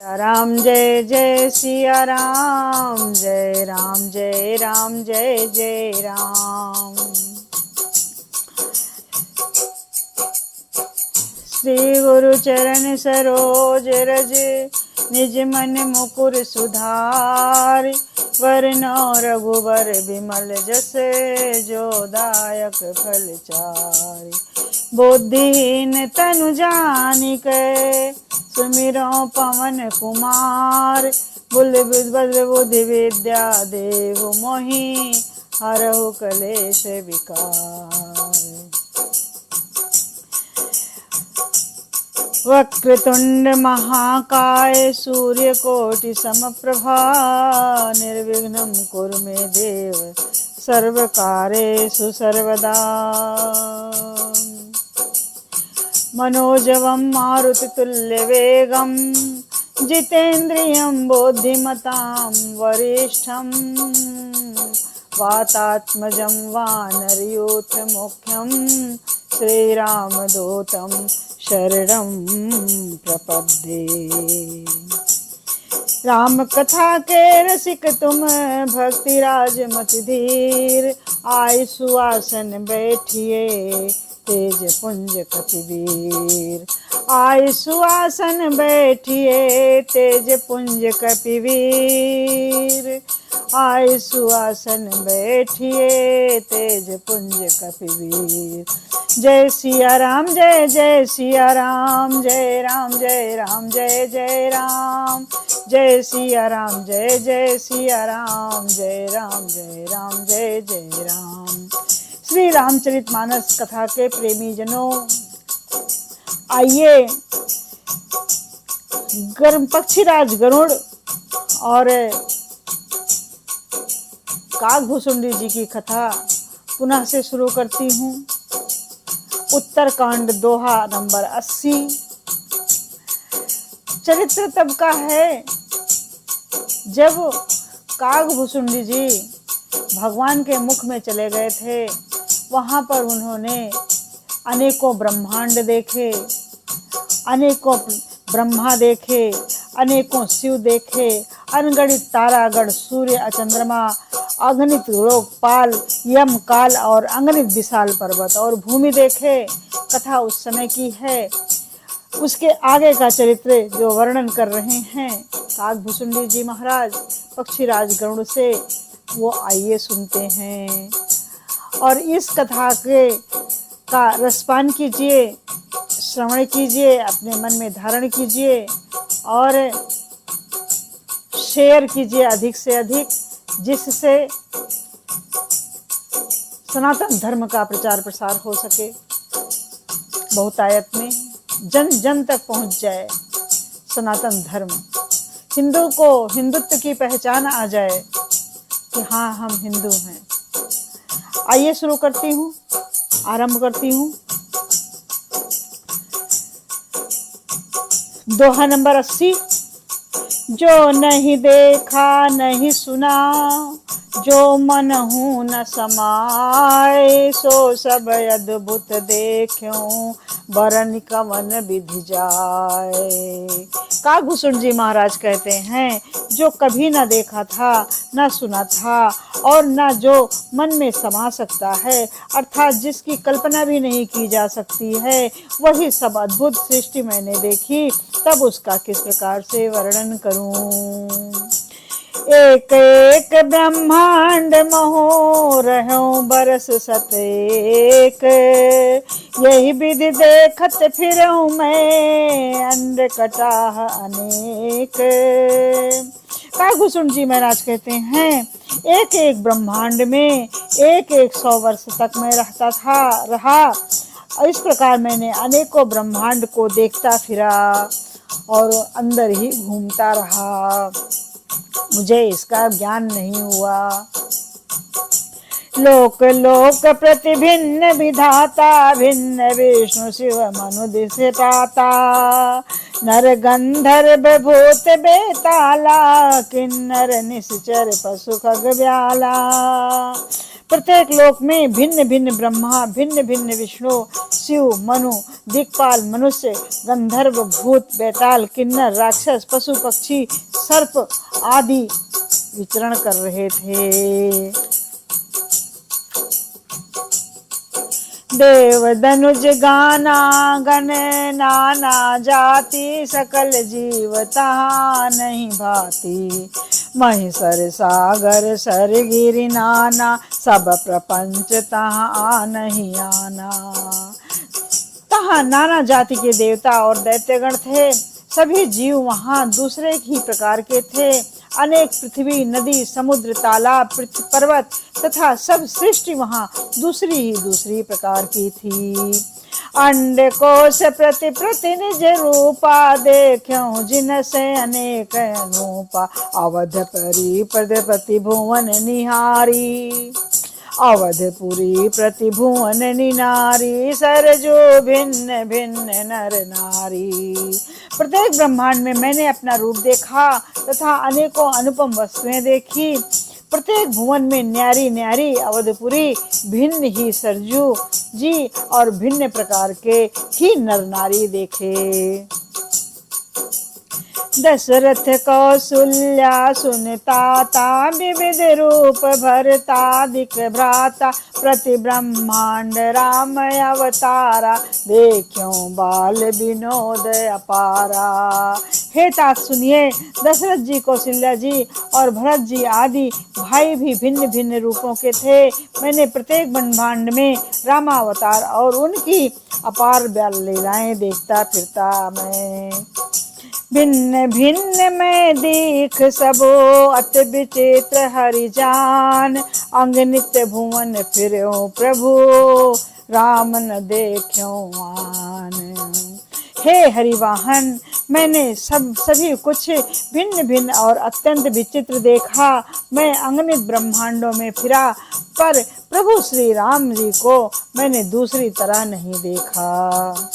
राम जय जय सिया राम, जय राम जय राम जय जय राम। श्री गुरु चरण सरोज रज, निज मन मुकुर सुधारि। वरनौ रघुबर विमल जस, जो दायक फल चारि। बुद्धिहीन तनु जानिकै, सुमिरौ पवन कुमार। बुद्धि विद्या देहु मोहि, हरहु कलेश विकार। वक्रतुंड महाकाय, सूर्यकोटि समप्रभा। निर्विघ्नं कुरु मे देव, सर्वकार्येषु सर्वदा। मनोजवं मारुतितुल्यवेगं, जितेन्द्रियं बुद्धिमतां वरिष्ठं। वातात्मजं वानरयूथमुख्यं, श्रीरामदूतं शरणं प्रपद्ये। राम कथा के रसिक तुम, भक्ति राज मति धीर। आय सुआसन बैठिए, तेज पुंज कपिवीर। आय सुआसन बैठिए, तेज पुंज कपिवीर। आय सुआसन बैठिए, तेज पुंज कपिवीर। जय सिया राम जय जय सिया राम, जय राम जय राम जय जय राम। जय सिया राम जय जय सिया राम, जय राम जय राम जय जय राम। श्री रामचरितमानस कथा के प्रेमी जनों, आइए पक्षीराज गरुड़ और काकभुसुंडी जी की कथा पुनः से शुरू करती हूँ। उत्तरकांड दोहा नंबर 80। चरित्र तब का है जब काकभुसुंडी जी भगवान के मुख में चले गए थे। वहां पर उन्होंने अनेकों ब्रह्मांड देखे, अनेकों ब्रह्मा देखे, अनेकों शिव देखे, अनगणित तारागण, सूर्य, चंद्रमा, अगणित लोकपाल, यम, काल और अगणित विशाल पर्वत और भूमि देखे। कथा उस समय की है। उसके आगे का चरित्र जो वर्णन कर रहे हैं काकभुसुंडी जी महाराज पक्षीराज गरुड़ से, वो आइए सुनते हैं और इस कथा के का रसपान कीजिए, श्रवण कीजिए, अपने मन में धारण कीजिए और शेयर कीजिए अधिक से अधिक, जिससे सनातन धर्म का प्रचार प्रसार हो सके, बहुतायत में जन जन तक पहुंच जाए सनातन धर्म। हिंदू को हिंदुत्व की पहचान आ जाए कि हाँ हम हिंदू हैं। आइए शुरू करती हूँ, आरंभ करती हूँ। दोहा नंबर 80। जो नहीं देखा नहीं सुना, जो मनहु न समाए। सो सब अद्भुत देखूं, बरन कवन विधि जाए। काकभुसुंडी जी महाराज कहते हैं, जो कभी न देखा था, न सुना था और न जो मन में समा सकता है, अर्थात जिसकी कल्पना भी नहीं की जा सकती है, वही सब अद्भुत सृष्टि मैंने देखी, तब उसका किस प्रकार से वर्णन करूं। एक एक ब्रह्मांड महो, रहूं बरस सतेक। यही विधि देखत फिरूं मैं, अंड कटाह अनेक। काकभुसुंडी जी महाराज कहते हैं, एक एक ब्रह्मांड में एक एक 100 वर्ष तक मैं रहा। इस प्रकार मैंने अनेकों ब्रह्मांड को देखता फिरा और अंदर ही घूमता रहा, मुझे इसका ज्ञान नहीं हुआ। लोक लोक प्रति भिन्न विधाता, भिन्न विष्णु शिव मनु दिशताता। नर गंधर्व भूत बेताला, किन्नर निश्चर पशु खग व्याला। प्रत्येक लोक में भिन्न भिन्न ब्रह्मा, भिन्न भिन्न विष्णु, शिव, मनु, दिक्पाल, मनुष्य, गंधर्व, भूत, बेताल, किन्नर, राक्षस, पशु, पक्षी, सर्प आदि विचरण कर रहे थे। देव धनुज गाना गण नाना जाति, सकल जीव तहाँ नहीं भाती। महेश्वर सागर सर गिरि नाना, सब प्रपंच तहाँ नहीं आना। तहाँ नाना जाति के देवता और दैत्यगण थे। सभी जीव वहाँ दूसरे ही प्रकार के थे। अनेक पृथ्वी, नदी, समुद्र, तालाब, पर्वत तथा सब सृष्टि वहाँ दूसरी ही दूसरी प्रकार की थी। अंड कोश प्रति प्रति निज रूपा, देखूं जिन से अनेक अनूपा। अवधपुरी प्रति भुवन निहारी, अवधपुरी प्रति भुवन निनारी। सरजो भिन्न भिन्न नर नारी। प्रत्येक ब्रह्मांड में मैंने अपना रूप देखा तथा अनेकों अनुपम वस्तुएं देखी। प्रत्येक भुवन में न्यारी न्यारी अवधपुरी, भिन्न ही सरजू जी और भिन्न प्रकार के ही नर नारी देखे। दशरथ कौशल्या सुनताता, विविध रूप भरता दिख भ्राता। प्रति ब्रह्मांड राम अवतारा, देखियो बाल विनोद अपारा। हे तात सुनिए, दशरथ जी, कौशल्या जी और भरत जी आदि भाई भी भिन्न भिन्न रूपों के थे। मैंने प्रत्येक ब्रह्मांड में रामावतार और उनकी अपार बाल लीलाएं देखता फिरता मैं। भिन्न भिन्न में दीख सबो, अति विचित्र हरि जान। अंग नित्य भुवन फिरो प्रभु, राम न देखो आन। हे हरिवाहन, मैंने सभी कुछ भिन्न भिन्न और अत्यंत विचित्र देखा। मैं अगणित ब्रह्मांडों में फिरा, पर प्रभु श्री राम जी को मैंने दूसरी तरह नहीं देखा।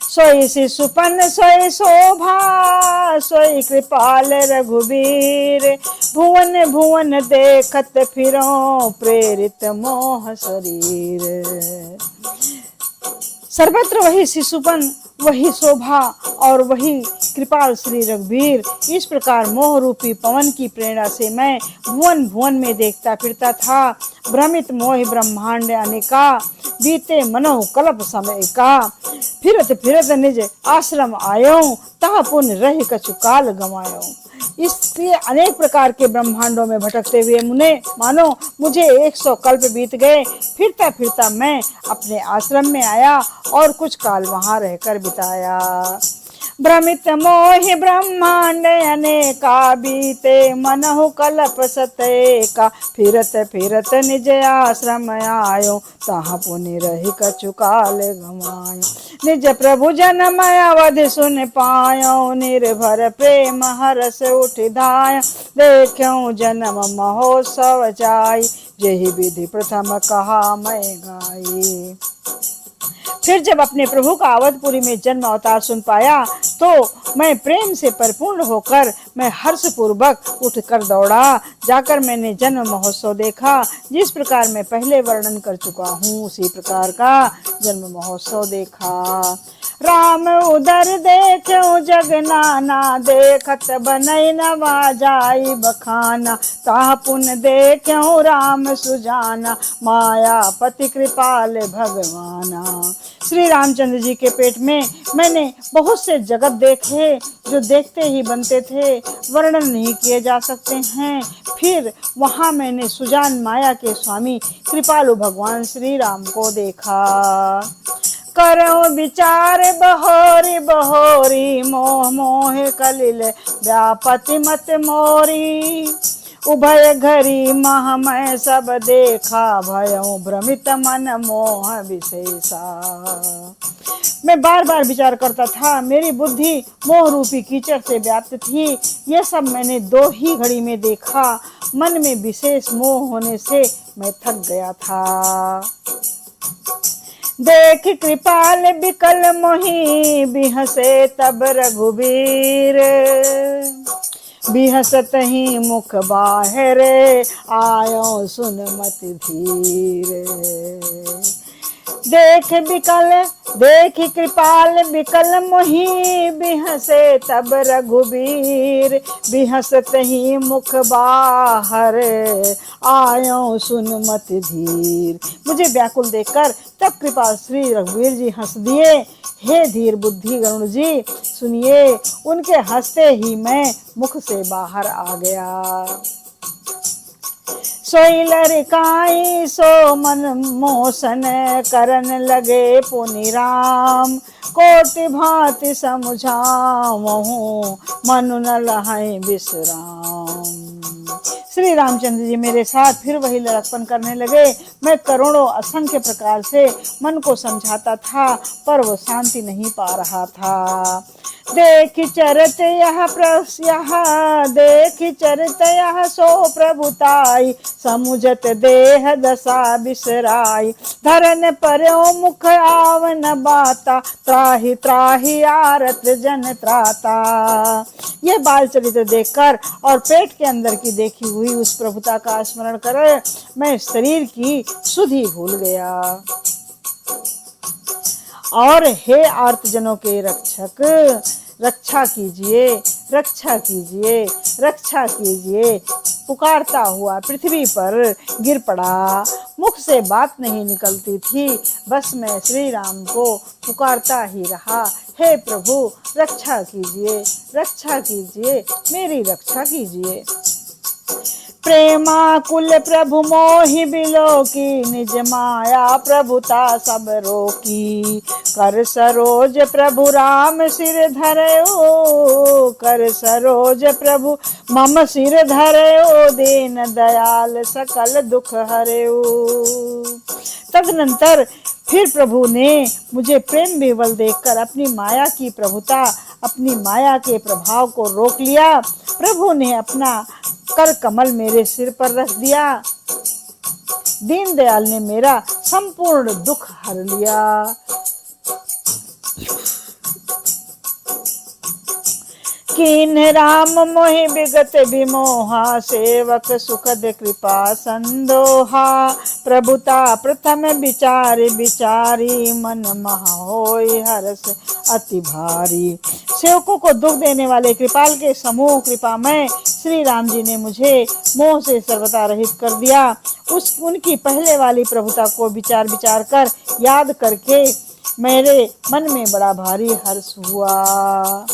सोई शिशुपन सोई शोभा, सोई कृपाल रघुबीर। भुवन भुवन देखत फिरो, प्रेरित मोह शरीर। सर्वत्र वही शिशुपन, वही शोभा और वही कृपाल श्री रघुबीर। इस प्रकार मोह रूपी पवन की प्रेरणा से मैं भुवन भुवन में देखता फिरता था। भ्रमित मोह ब्रह्मांड अनेका, बीते मनो कल्प समय का। फिरत फिरत निज आश्रम आयो, तह पुन रह कछु काल गवायो। इसलिए अनेक प्रकार के ब्रह्मांडों में भटकते हुए मुने मानो मुझे 100 कल्प बीत गए। फिरता फिरता मैं अपने आश्रम में आया और कुछ काल वहां रहकर बिताया। भ्रमित मोहि ब्रह्मांड अनेका, बीते मनहु कल्प सतेका। फिरत फिरत निज आश्रम आयो, तहाँ पुनि रहि कछु काल गवायो। निज प्रभु जन्म अवधि सुन पायो, निर्भर प्रेम हरस उठ धाय। देखूं जन्म महोत्सव जाई, जेहि विधि प्रथम कहा मैं गाई। फिर जब अपने प्रभु का अवधपुरी में जन्म अवतार सुन पाया, तो मैं प्रेम से परिपूर्ण होकर मैं हर्ष पूर्वक उठकर दौड़ा। जाकर मैंने जन्म महोत्सव देखा। जिस प्रकार मैं पहले वर्णन कर चुका हूँ, उसी प्रकार का जन्म महोत्सव देखा। राम उदर देखो जग नाना, देखत बनई नवा जाई बखाना। ताह पुन देखो राम सुजाना, माया पति कृपाल भगवाना। श्री रामचंद्र जी के पेट में मैंने बहुत से जगत देखे, जो देखते ही बनते थे, वर्णन नहीं किए जा सकते हैं। फिर वहां मैंने सुजान माया के स्वामी कृपालु भगवान श्री राम को देखा। करो विचार बहोरी बहोरी, मोह मोह कलिल व्यापति मत मोरी। उभय घरी महमय सब देखा, भयो भ्रमित मन मोह विशेषा। मैं बार बार विचार करता था, मेरी बुद्धि मोह रूपी कीचड़ से व्याप्त थी। यह सब मैंने 2 ही घड़ी में देखा। मन में विशेष मोह होने से मैं थक गया था। देख कृपाल बिकल मोही, बिहसे तब रघुबीर। बिहसत ही मुख बाहर, आयो सुन मत धीर। देख बिकल देख कृपाल बिकल मोहि, बिहसे तब रघुबीर। बिहसत ही मुख बाहर, आयो सुन मत धीर। मुझे व्याकुल देखकर तब कृपाल श्री रघुवीर जी हंस दिए। हे धीर बुद्धि गरुण जी सुनिए, उनके हंसते ही मैं मुख से बाहर आ गया। सोई लड़काई सो मन मोसन, करन लगे पुनि राम। कोटि भांति समझावहु, मनु न लहै विश्राम। श्री रामचंद्र जी मेरे साथ फिर वही लड़कपन करने लगे। मैं करोड़ों असंख्य प्रकार से मन को समझाता था, पर वो शांति नहीं पा रहा था। देख चरत यह सो प्रभुताई, समुझत देह दशा बिसराई। धरन पर्यो मुख आवन बाता, त्राहि त्राहि आरत जन त्राता। ये बाल चरित्र देखकर और पेट के अंदर की देखी हुई उस प्रभुता का स्मरण कर मैं शरीर की सुधि भूल गया। और हे आर्तजनों के रक्षक, रक्षा कीजिए, रक्षा कीजिए, रक्षा कीजिए। पुकारता हुआ पृथ्वी पर गिर पड़ा। मुख से बात नहीं निकलती थी, बस मैं श्री राम को पुकारता ही रहा। हे प्रभु रक्षा कीजिए, रक्षा कीजिए, मेरी रक्षा कीजिए। प्रेमाकुल प्रभु मोहि बिलोकी, निज माया प्रभुता सब रोकी। कर सरोज प्रभु राम सिर धरयो, कर सरोज प्रभु मम सिर धरयो। दीन दयाल सकल दुख हरयो। तदनंतर फिर प्रभु ने मुझे प्रेम विवल देखकर अपनी माया की प्रभुता, अपनी माया के प्रभाव को रोक लिया। प्रभु ने अपना कर कमल मेरे सिर पर रख दिया। दीन दयाल ने मेरा संपूर्ण दुख हर लिया। कीन राम मोहि विगत विमोहा, सेवक सुखद कृपा संदोहा। प्रभुता प्रथम विचार विचारी, मन महा होय हर्ष अति भारी। सेवकों को दुख देने वाले कृपाल के समूह कृपामय श्री राम जी ने मुझे मोह से सर्वथा रहित कर दिया। उनकी पहले वाली प्रभुता को विचार विचार कर याद करके मेरे मन में बड़ा भारी हर्ष हुआ।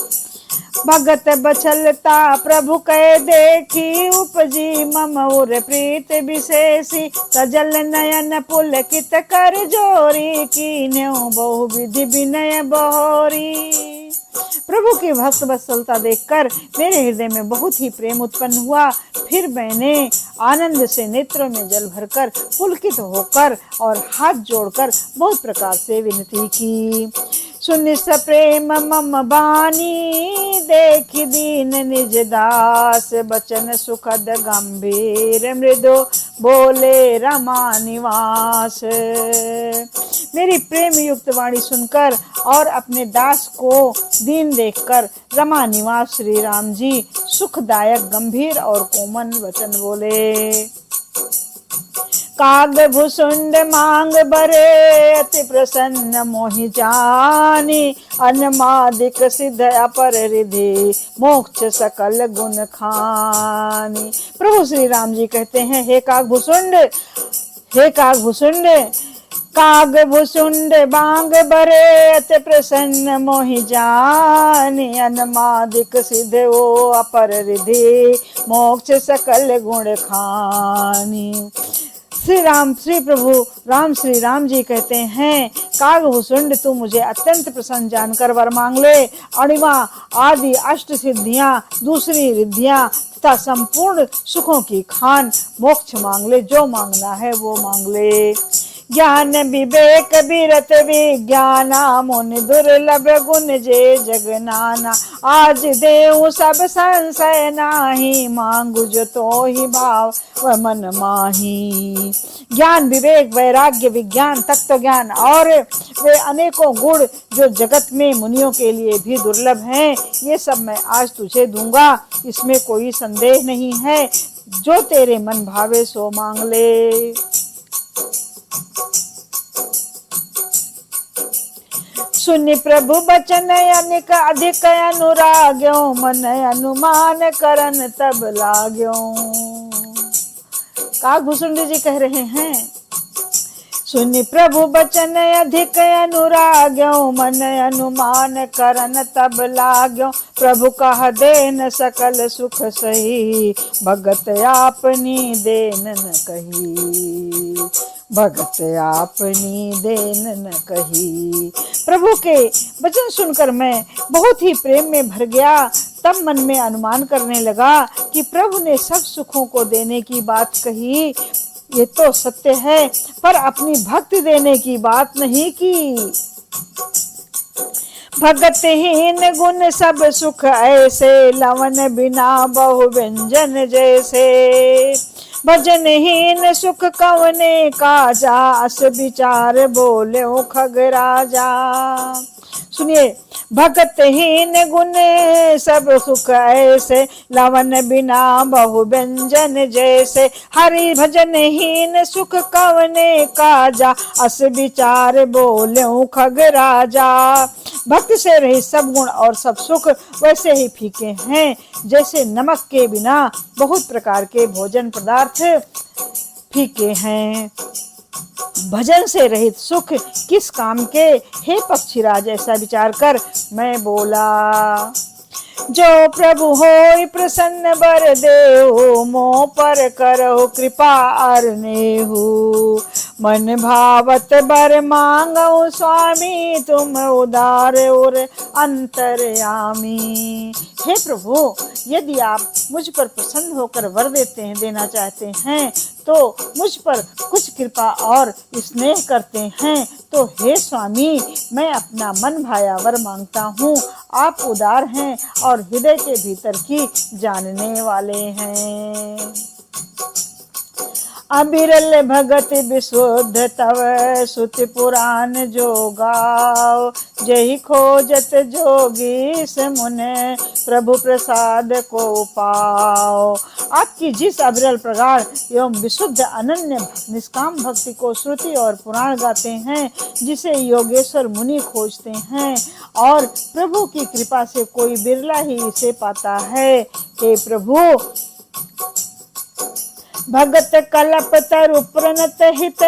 भगत बचलता प्रभु कह देखी, उपजी मम उर प्रीत विशेषी। सजल नयन पुलकित कर जोरी, कीन्यो बहु विधि विनय बहोरी। प्रभु की भक्त वत्सलता देखकर मेरे हृदय में बहुत ही प्रेम उत्पन्न हुआ। फिर मैंने आनंद से नेत्रों में जल भरकर पुलकित होकर और हाथ जोड़कर बहुत प्रकार से विनती की। सुनि सप्रेम मम बानी, देखि दीन निज दास। बचन सुखद गंभीर, मृदु बोले रमा निवास। मेरी प्रेम युक्त वाणी सुनकर और अपने दास को दीन देखकर रमा निवास श्री राम जी सुखदायक गंभीर और कोमल वचन बोले। काग भुसुंड मांग बरे, अति प्रसन्न मोहि जानी। अन्मादिक सिद्ध अपर रिधि, मोक्ष सकल गुण खानी। प्रभु श्री राम जी कहते हैं, हे काग भुसुंड, हे काग भुसुंड, काग भुसुंड बांग बरे, अति प्रसन्न मोहि जानी। अन्मादिक सिद्ध ओ अपर रिधि, मोक्ष सकल गुण खानी। श्री प्रभु राम श्री राम जी कहते हैं, काग भुसुंड तू मुझे अत्यंत प्रसन्न जानकर वर मांग ले। अणिमा आदि अष्ट सिद्धियां, दूसरी रिद्धियां तथा संपूर्ण सुखों की खान मोक्ष मांग ले। जो मांगना है वो मांग ले। ज्ञान विवेक विरत विज्ञाना मुनि दुर्लभ गुण जे जगनाना। आज देऊ सब संशय नाही मांगु जो तो ही भाव व मन माही। ज्ञान विवेक वैराग्य विज्ञान तत्व ज्ञान और वे अनेकों गुण जो जगत में मुनियों के लिए भी दुर्लभ हैं, ये सब मैं आज तुझे दूंगा, इसमें कोई संदेह नहीं है। जो तेरे मन भावे सो मांग ले। सुनि प्रभु बचन अनिक अधिक अनुराग्यो मन अनुमान करन तब लाग्यो। काकभूषण जी कह रहे हैं, सुनि प्रभु बचन अधिक अनुराग्यो मन अनुमान करन तब लाग्यो। प्रभु कह देन सकल सुख सही भगत आपनी देन न कही। भगत आपनी देन न कही। प्रभु के वचन सुनकर मैं बहुत ही प्रेम में भर गया। तब मन में अनुमान करने लगा कि प्रभु ने सब सुखों को देने की बात कही, ये तो सत्य है, पर अपनी भक्ति देने की बात नहीं की। भगतहीन गुण सब सुख ऐसे लवन बिना बहु व्यंजन जैसे। भजनहीन सुख कवने काजा अस विचार बोले खग राजा। सुनिए, भगतहीन गुण सब सुख ऐसे लवन बिना बहु व्यंजन जैसे। हरि भजनहीन सुख कवने काजा अस विचार बोले खग राजा। भक्ति से रहित सब गुण और सब सुख वैसे ही फीके हैं जैसे नमक के बिना बहुत प्रकार के भोजन पदार्थ फीके हैं। भजन से रहित सुख किस काम के, हे पक्षीराज, ऐसा विचार कर मैं बोला। जो प्रभु होई प्रसन्न बर देहु मोह पर करहु कृपा अरनेहु। मन भावत बर मांगऊ स्वामी तुम उदार और अंतर्यामी। हे प्रभु, यदि आप मुझ पर प्रसन्न होकर वर देना चाहते हैं तो मुझ पर कुछ कृपा और स्नेह करते हैं तो हे स्वामी, मैं अपना मन भाया वर मांगता हूँ। आप उदार हैं और हृदय के भीतर की जानने वाले हैं। अबिरल भगत विशुद्ध तव सुति पुराण जो गाओ। जही खोजत जोगी से मुने प्रभु प्रसाद को पाओ। आपकी जिस अविरल प्रगाढ़ एवं विशुद्ध अनन्य निष्काम भक्ति को श्रुति और पुराण गाते हैं, जिसे योगेश्वर मुनि खोजते हैं और प्रभु की कृपा से कोई बिरला ही इसे पाता है। हे प्रभु, भगत कल्प तरु प्रणत हित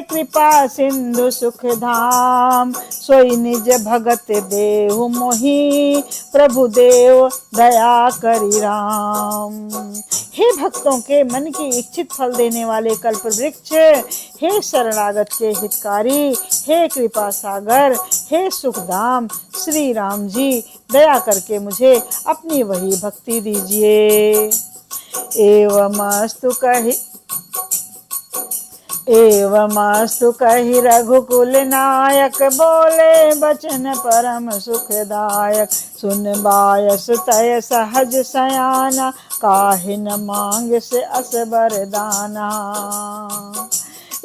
कृपा सिंधु सुख धाम। सोई निज भगत देहु मोहि प्रभु देव दया करी राम। हे भक्तों के मन की इच्छित फल देने वाले कल्प वृक्ष, हे शरणागत के हितकारी, हे कृपा सागर, हे सुखधाम श्री राम जी, दया करके मुझे अपनी वही भक्ति दीजिए। एवमस्तु कहि रघुकुल नायक बोले बचन परम सुखदायक। सुन बायस तय सहज सयाना काहे न मांग से अस बरदाना।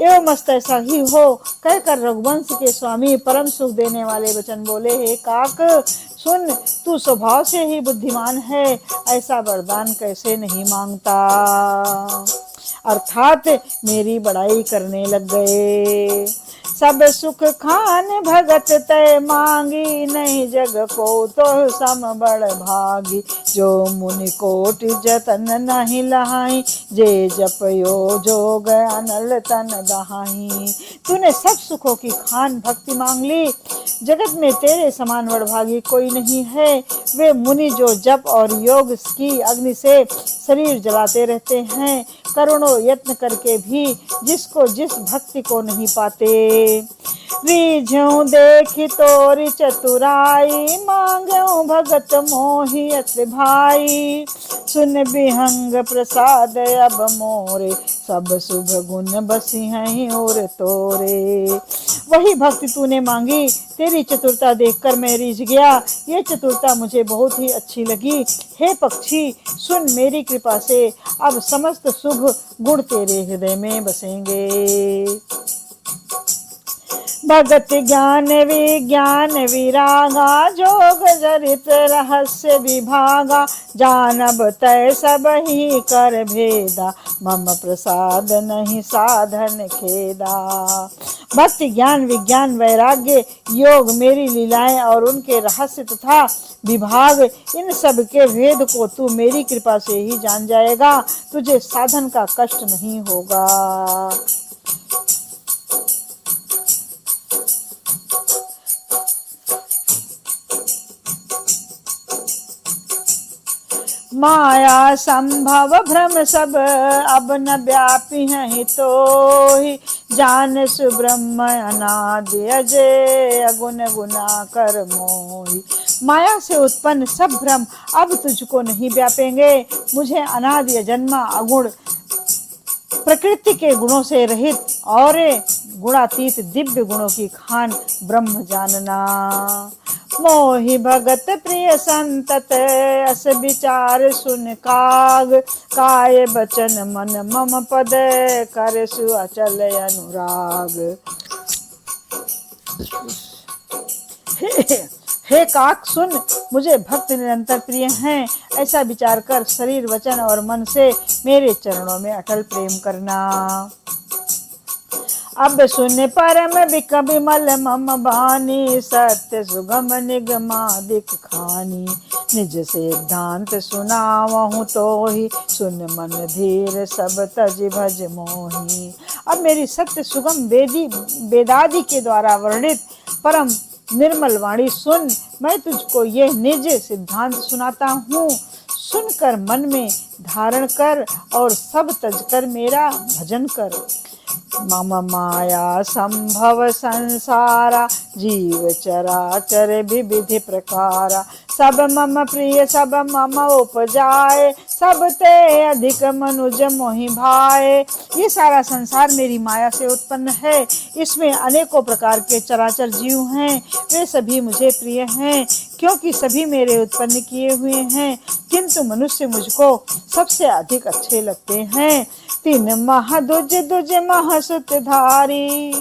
एवं मस्त ऐसा ही हो कहकर रघुवंश के स्वामी परम सुख देने वाले वचन बोले, हे काक सुन, तू स्वभाव से ही बुद्धिमान है, ऐसा वरदान कैसे नहीं मांगता। अर्थात मेरी बड़ाई करने लग गए। सब सुख खान भगत तय मांगी नहीं जग को तो सम बड़ भागी। जो मुनि कोटि जतन नहीं लहाई जे जपयो जोग अनल तन दहाई। तूने सब सुखों की खान भक्ति मांग ली, जगत में तेरे समान बड़भागी कोई नहीं है। वे मुनि जो जप और योग की अग्नि से शरीर जलाते रहते हैं, करोड़ों यत्न करके भी जिसको जिस भक्ति को नहीं पाते। रीझूं देखी तोरी चतुराई, मांगू भगत मोहि अति भाई। सुन बिहंग प्रसाद अब मोरे, सब शुभ गुण बसी हैं और तोरे। वही भक्ति तूने मांगी, तेरी चतुरता देखकर मैं रीझ गया। ये चतुरता मुझे बहुत ही अच्छी लगी। हे पक्षी, सुन मेरी कृपा से अब समस्त शुभ गुण तेरे हृदय में बसेंगे। भगति ज्ञान विज्ञान विरागा, जोग जरित रहस्य विभागा। जानब तय सब ही कर भेदा, मम प्रसाद नहीं साधन खेदा। भक्ति ज्ञान विज्ञान वैराग्य योग मेरी लीलाएं और उनके रहस्य तथा विभाग, इन सब के भेद को तू मेरी कृपा से ही जान जाएगा। तुझे साधन का कष्ट नहीं होगा। माया संभव भ्रम सब अब न व्यापी हैं तो ही। जान सुब्रह्म अनादि अजय, अगुण गुना कर मोहि। माया से उत्पन्न सब भ्रम अब तुझको नहीं व्यापेंगे। मुझे अनादि अजन्मा अगुण प्रकृति के गुणों से रहित और गुणातीत दिव्य गुणों की खान ब्रह्म जानना। मोहि भगत प्रिय संतत, अस विचार सुन काग। काय बचन मन मम पद, कर सु अचल अनुराग। हे काक सुन, मुझे भक्त निरंतर प्रिय हैं। ऐसा विचार कर शरीर वचन और मन से मेरे चरणों में अटल प्रेम करना। अब सुन परम विमल मम बानी, सत्य सुगम निगमादिक खानी। निज सिद्धांत सुनावहु तो ही, सुन मन धीर सब तज भज मोही। अब मेरी सत्य सुगम वेदादि के द्वारा वर्णित परम निर्मल वाणी सुन। मैं तुझको यह निज सिद्धांत सुनाता हूँ। सुनकर मन में धारण कर और सब तज कर मेरा भजन कर। मम माया संभव संसारा, जीव चराचर विविधि प्रकारा। सब मम प्रिय सब मम उपजाए, सब ते अधिक मनुज मोहि भाए। ये सारा संसार मेरी माया से उत्पन्न है। इसमें अनेकों प्रकार के चराचर जीव हैं। वे सभी मुझे प्रिय हैं, क्योंकि सभी मेरे उत्पन्न किए हुए हैं। किंतु मनुष्य मुझको सबसे अधिक अच्छे लगते हैं। तीन मह दुज दुज मह सुत धारी,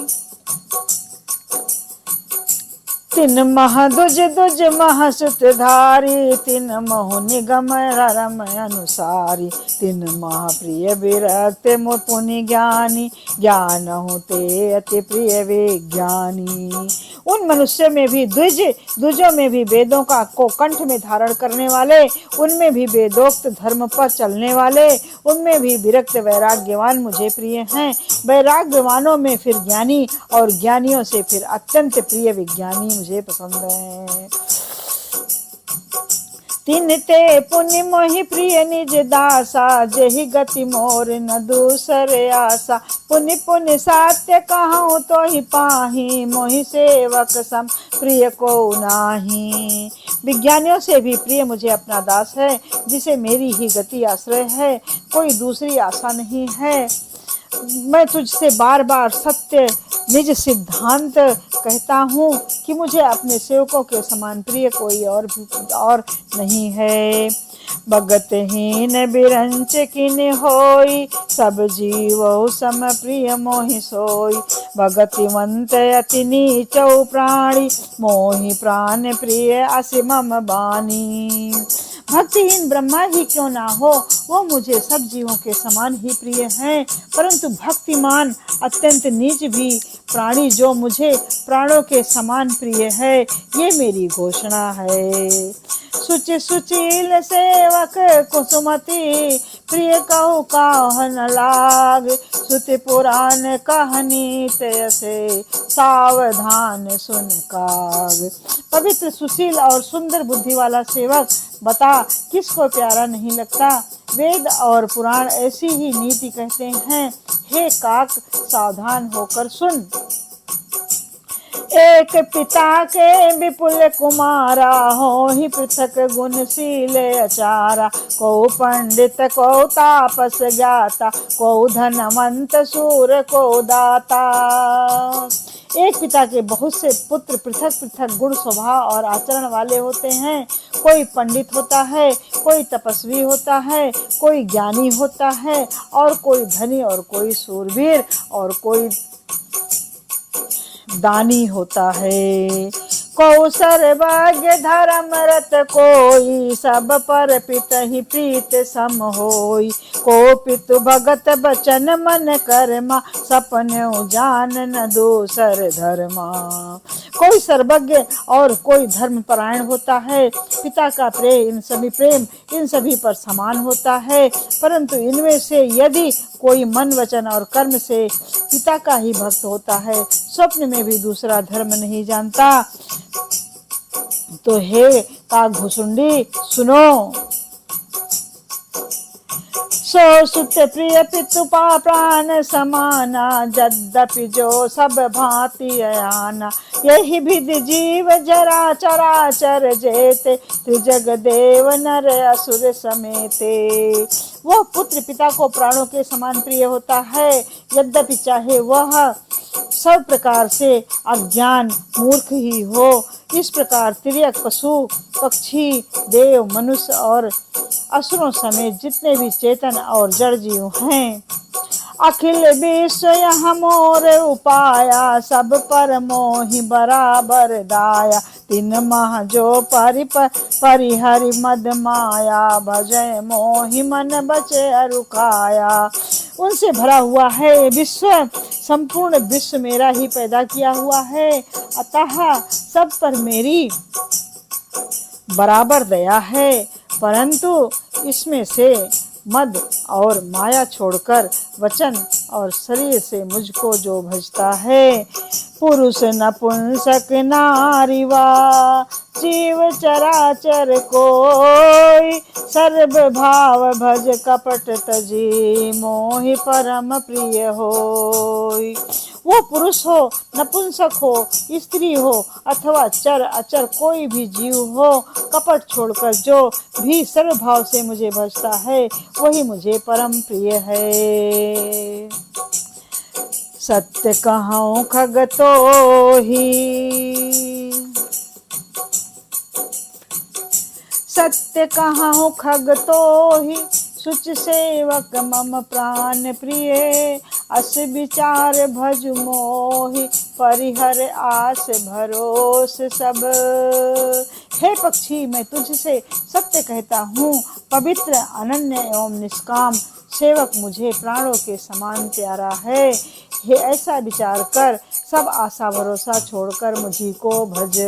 तीन मह दुज दुज मह सुत धारी। तीन मोह निगम रम अनुसारी, तीन मह प्रिय विरक्त मुनि ज्ञानी। ज्ञान होते अति प्रिय विज्ञानी। उन मनुष्य में भी द्विजों में भी वेदों का को कंठ में धारण करने वाले, उनमें भी वेदोक्त धर्म पर चलने वाले, उनमें भी विरक्त वैराग्यवान मुझे प्रिय हैं। वैराग्यवानों में फिर ज्ञानी और ज्ञानियों से फिर अत्यंत प्रिय विज्ञानी मुझे पसंद है। तीन ते पुण्य मोहि प्रिय निज दासा, जहि गति मोर न दूसरे आशा। पुण्य पुण्य सात्य कहूँ तो ही पाही, मोहि सेवक सम प्रिय को नाही। विज्ञानियों से भी प्रिय मुझे अपना दास है, जिसे मेरी ही गति आश्रय है, कोई दूसरी आशा नहीं है। मैं तुझसे बार बार सत्य निज सिद्धांत कहता हूँ कि मुझे अपने सेवकों के समान प्रिय कोई और नहीं है। भगतहीन बिरंच किन होई, सब जीव सम प्रिय मोहि सोई। भगतिवंत अति नीचौ प्राणी, मोहि प्राण प्रिय असि मम बानी। भक्तिहीन ब्रह्मा ही क्यों ना हो, वो मुझे सब जीवों के समान ही प्रिय हैं। परंतु भक्तिमान अत्यंत नीच भी प्राणी जो मुझे प्राणों के समान प्रिय है, ये मेरी घोषणा है। सुचि सुशील सेवक कुसुमति, प्रिय कहु काह न लाग। सुति पुराण कहानी तैसे, सावधान सुन काग। पवित्र सुशील और सुंदर बुद्धि वाला सेवक, बता किसको प्यारा नहीं लगता। वेद और पुराण ऐसी ही नीति कहते हैं। हे काक, सावधान होकर सुन। एक पिता के विपुल कुमारा, हो ही पृथक गुणशील अचारा। को पंडित को तापस ज्ञाता, को धनवंत सूर को दाता। एक पिता के बहुत से पुत्र पृथक पृथक गुण स्वभाव और आचरण वाले होते हैं। कोई पंडित होता है, कोई तपस्वी होता है, कोई ज्ञानी होता है, और कोई धनी, और कोई शूरवीर, और कोई दानी होता है। को सर्वज्ञ धर्मरत कोई, सब पर पित ही प्रीत सम होई। को पितु भगत बचन मन कर्मा, सपने जान न दूसर धर्मा। कोई सर्वज्ञ और कोई धर्म परायण होता है। पिता का प्रेम इन सभी पर समान होता है, परंतु इनमें से यदि कोई मन वचन और कर्म से पिता का ही भक्त होता है, स्वप्न में भी दूसरा धर्म नहीं जानता, तो हे काघुसुंडी सुनो। सो सुत प्रिय पितु प्राण समाना, यद्यपि जो सब भांति अयाना। यही विधि जीव जरा चराचर जेते, त्रिजग देव नर असुर समेते। वह पुत्र पिता को प्राणों के समान प्रिय होता है, यद्यपि चाहे वह सब प्रकार से अज्ञान मूर्ख ही हो। इस प्रकार तिर्यक पशु पक्षी देव मनुष्य और असुरों समेत जितने भी चेतन और जड़ जीव हैं, अखिल विश्व यह मोर उपाया, सब पर मोहि बराबर दाया। तीन माह जो परिहरि मद माया, भजय मोहि मन बचे अरुकाया। उनसे भरा हुआ है विश्व, संपूर्ण विश्व मेरा ही पैदा किया हुआ है, अतः सब पर मेरी बराबर दया है। परंतु इसमें से मद और माया छोड़कर वचन और शरीर से मुझको जो भजता है, पुरुष नपुंसक नारी वा जीव चराचर कोई, सर्व भाव भज कपट तजी, मोहि परम प्रिय होई। वो पुरुष हो, नपुंसक हो, स्त्री हो, अथवा चर अचर कोई भी जीव हो, कपट छोड़कर जो भी सर्व भाव से मुझे भजता है, वही मुझे परम प्रिय है। सत्य कहूँ खगतो ही, सत्य कहूँ खगतो ही, सुच सेवक मम प्राण प्रिय। अस विचार भज मोहि, परिहर आस भरोस सब। हे पक्षी, मैं तुझसे सत्य कहता हूँ, पवित्र अनन्य एवं निष्काम सेवक मुझे प्राणों के समान प्यारा है। हे ऐसा विचार कर सब आशा भरोसा छोड़कर मुझी को भज,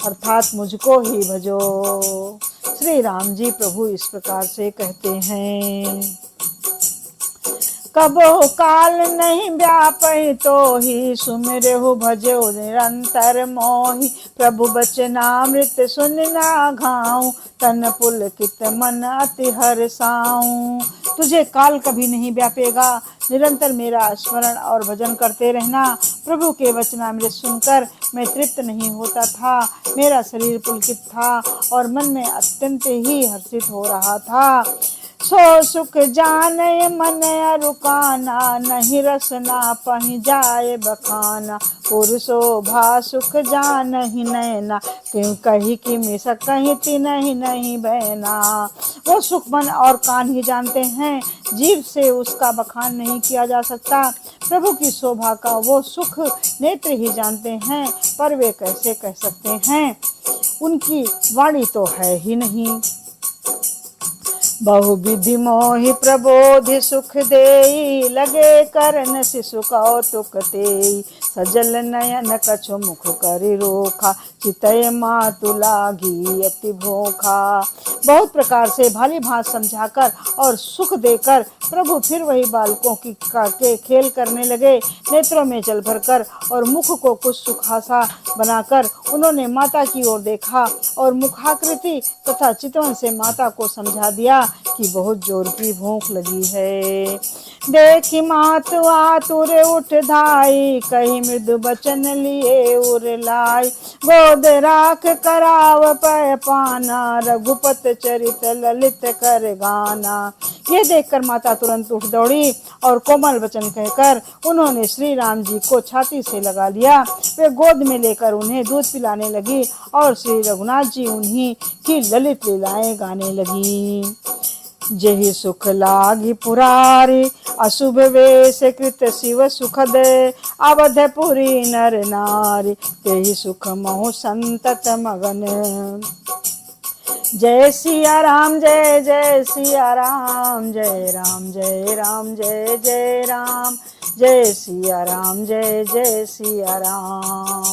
अर्थात मुझको ही भजो। श्री राम जी प्रभु इस प्रकार से कहते हैं। कबो काल नहीं व्यापै तो ही, सुमिरहु भजो निरंतर मोहि। प्रभु बचनामृत सुन ना घाऊं, तन पुलकित मन अति हर्षाऊं। तुझे काल कभी नहीं व्यापेगा, निरंतर मेरा स्मरण और भजन करते रहना। प्रभु के वचनामृत सुनकर मैं तृप्त नहीं होता था, मेरा शरीर पुलकित था और मन में अत्यंत ही हर्षित हो रहा था। सो सुख जाने मन अरुकाना, नहीं रसना पहि जाए बखाना। पुरुषो भा सुख जान ही नैना, क्यों कही कि मिस कहीं ती नहीं नहीं बहना। वो सुख मन और कान ही जानते हैं, जीव से उसका बखान नहीं किया जा सकता। प्रभु की शोभा का वो सुख नेत्र ही जानते हैं, पर वे कैसे कह सकते हैं, उनकी वाणी तो है ही नहीं। बहुविधि मोहि प्रबोधि सुख देई, लगे करन शिशु कौतुक तेई। सजल नयन कछु मुख करि रोखा, चितय मातु लागी अति भोखा। बहुत प्रकार से भाली भांत समझाकर और सुख देकर प्रभु फिर वही बालकों की के खेल करने लगे। नेत्रों में जल भरकर और मुख को कुछ सुखासा बनाकर उन्होंने माता की ओर देखा और मुखाकृति तथा चितवन से माता को समझा दिया कि बहुत जोर की भूख लगी है। देखी मातु आतुर उठ धाई, कही मृदु बचन लिए उर लाई। गोद राख कराव पय पाना, रघुपत चरित ललित कर गाना। ये देखकर माता तुरंत उठ दौड़ी और कोमल वचन कहकर उन्होंने श्री राम जी को छाती से लगा लिया। वे गोद में लेकर उन्हें दूध पिलाने लगी और श्री रघुनाथ जी उन्हीं की ललित लीलाएं गाने लगी। जेहि सुख लागी पुरारी, अशुभ वेश कृत शिव सुखद। अवधपुरी नर नारी, तेहि सुख महु संतत मगन। जय सिया राम जय जय सिया राम, जय राम जय राम जय जय राम, जय सिया राम जय जय सिया राम।